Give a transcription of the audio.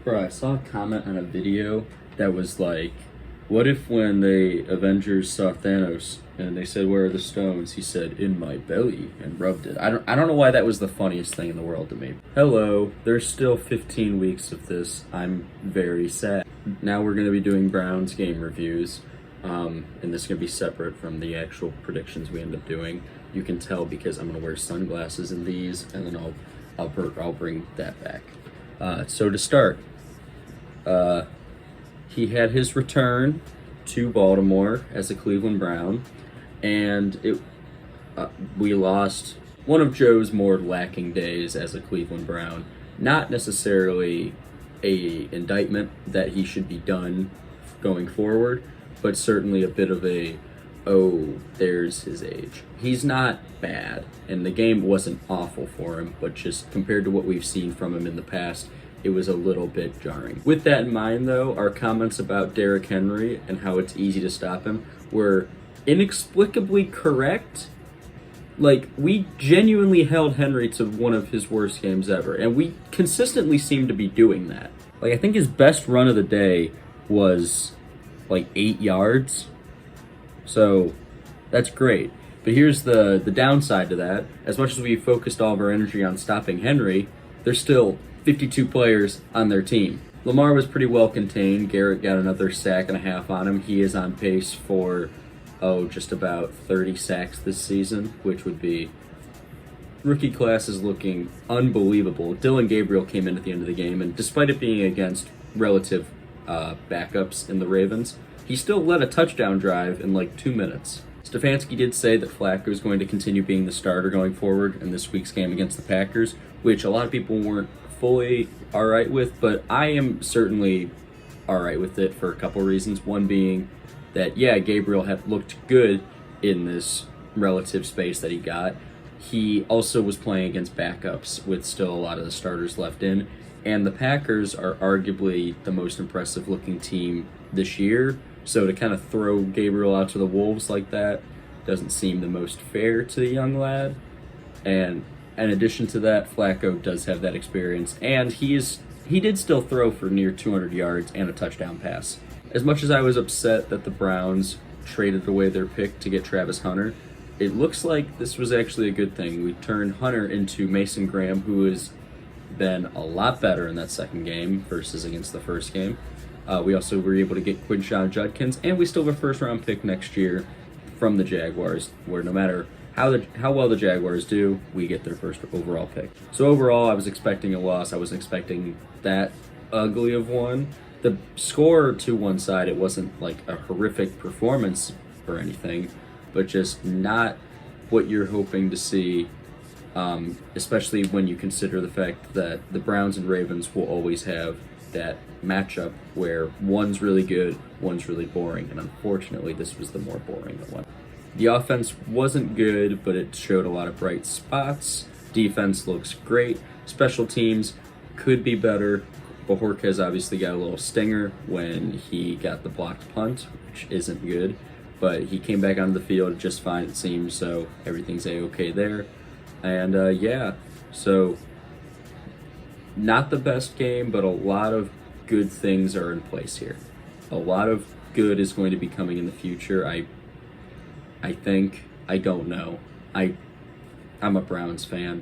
Bro, I saw a comment on a video that was like, what if when the Avengers saw Thanos and they said, "Where are the stones?" He said, "In my belly," and rubbed it. I don't know why that was the funniest thing in the world to me. Hello, there's still 15 weeks of this. I'm very sad. Now we're going to be doing Browns game reviews, and this is going to be separate from the actual predictions we end up doing. You can tell because I'm going to wear sunglasses in these, and then I'll bring that back. So to start, he had his return to Baltimore as a Cleveland Brown, and we lost one of Joe's more lacking days as a Cleveland Brown. Not necessarily a indictment that he should be done going forward, but certainly a bit of a, oh, there's his age. He's not bad, and the game wasn't awful for him, but just compared to what we've seen from him in the past, it was a little bit jarring. With that in mind, though, our comments about Derrick Henry and how it's easy to stop him were inexplicably correct. Like, we genuinely held Henry to one of his worst games ever, and we consistently seem to be doing that. Like, I think his best run of the day was like 8 yards. So that's great. But here's the downside to that. As much as we focused all of our energy on stopping Henry, there's still 52 players on their team. Lamar was pretty well contained. Garrett got another sack and a half on him. He is on pace for, just about 30 sacks this season, which would be... Rookie class is looking unbelievable. Dillon Gabriel came in at the end of the game, and despite it being against relative backups in the Ravens, he still led a touchdown drive in like 2 minutes. Stefanski did say that Flacco is going to continue being the starter going forward in this week's game against the Packers, which a lot of people weren't fully all right with, but I am certainly all right with it for a couple reasons. One being that, yeah, Gabriel had looked good in this relative space that he got. He also was playing against backups with still a lot of the starters left in, and the Packers are arguably the most impressive looking team this year, so to kind of throw Gabriel out to the wolves like that doesn't seem the most fair to the young lad. And in addition to that, Flacco does have that experience, and he did still throw for near 200 yards and a touchdown pass. As much as I was upset that the Browns traded away their pick to get Travis Hunter, it looks like this was actually a good thing. We turned Hunter into Mason Graham, who has been a lot better in that second game versus against the first game. We also were able to get Quinshon Judkins, and we still have a first-round pick next year from the Jaguars, where no matter how well the Jaguars do, we get their first overall pick. So overall, I was expecting a loss. I wasn't expecting that ugly of one. The score to one side, it wasn't like a horrific performance or anything, but just not what you're hoping to see, especially when you consider the fact that the Browns and Ravens will always have that matchup where one's really good, one's really boring, and unfortunately this was the more boring one. The offense wasn't good, but it showed a lot of bright spots. Defense looks great. Special teams could be better. Bojorquez obviously got a little stinger when he got the blocked punt, which isn't good, but he came back onto the field just fine, it seems, so everything's a-okay there. And so not the best game, but a lot of good things are in place here. A lot of good is going to be coming in the future. I think. I don't know. I'm a Browns fan.